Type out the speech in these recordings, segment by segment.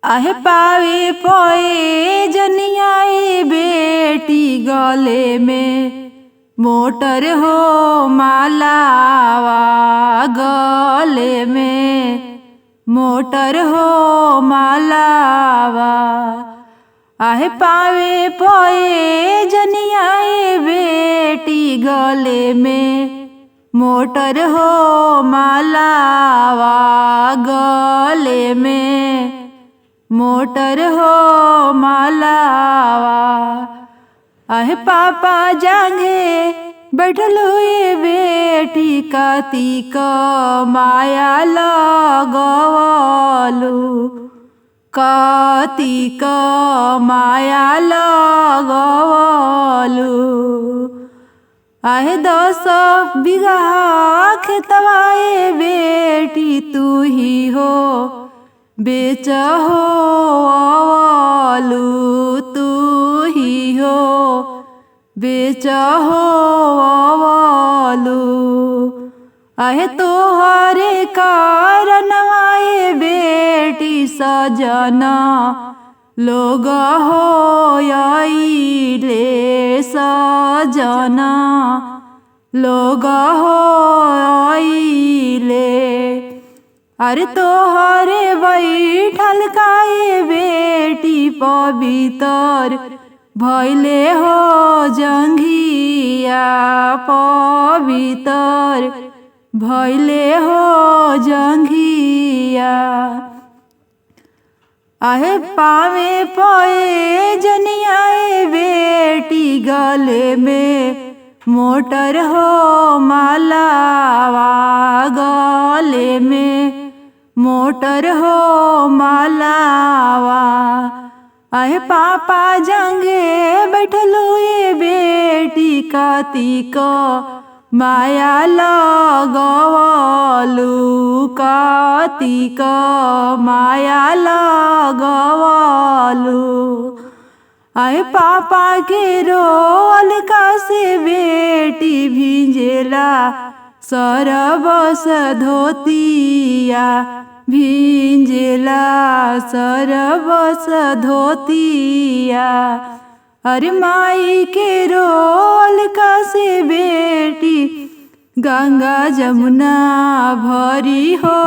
आहे पावे पोए जनियाई बेटी गले में मोटर हो मालावा गले में मोटर हो मालावा। आहे पावे पोए जनियाई बेटी गले में मोटर हो मालावा गले में मोटर हो मालावा। आहे पापा जांघे बैठल हुए बेटी कार्तिक माया लगवलू कार्तिक माया लगवलू। आहे 10 बीघा खेतवाए बेटी तू ही हो बेच हो अवलू तू ही हो बेच हो अवलू। आहे तोहरे कारणवाए बेटी सजना लोग हो आइले सजना लोग हो आइले। अरे तोहरे बैठल काए बेटी पवित्र भैले हो जंघिया पवित्र भैले हो जंघिया। आहे पावे पोए जनियाए बेटी गले में मोटर हो मालावा गले में मोटर हो मालावा। आहे पापा जंगे बैठल हुए बेटी कार्तिक माया लगवलू कार्तिक माया लगवलू। आहे पापा के रोल का से बेटी भिंजेला सरबस धोतिया भिंजेला सरबस धोतिया। अरे माई के रोल का से बेटी गंगा जमुना भरी हो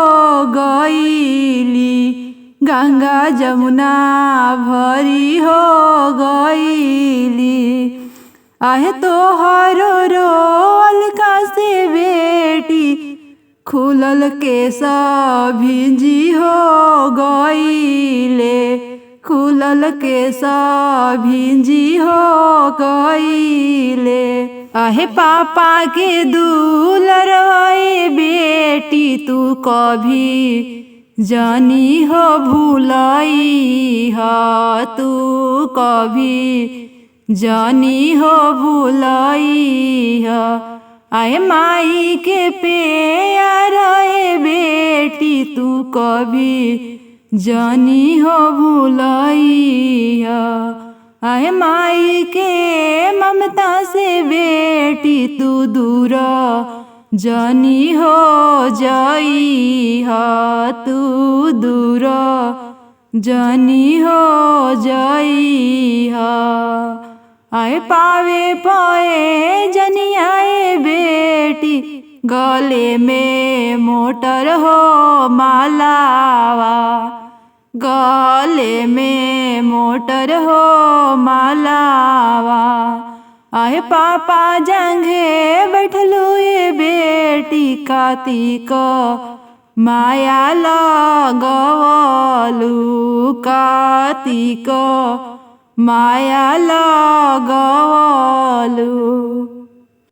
गईली गंगा जमुना भरी हो गईली। आहे तोहरो रोल का से बेटी खुलल केस भिंजी हो गईले खुलल केस भिंजी हो गईले। आहे पापा के दुलरवाए बेटी तू कभी जानी हो भूलाई हा तू कभी जानी हो भूलाई हा। आए माई के प्यार बेटी तू कभी जानी हो भूलाई हा। आए माई के ममता से बेटी तू दूर जानी हो जाई हा तू दूर जानी हो जाई हा। आए पावे पोए जनियाए बेटी गले में मोटर हो मालावा गले में मोटर हो मालावा। आहे पापा जंघे बैठल हुए बेटी कार्तिक माया लगवलू कार्तिक माया लगवलू।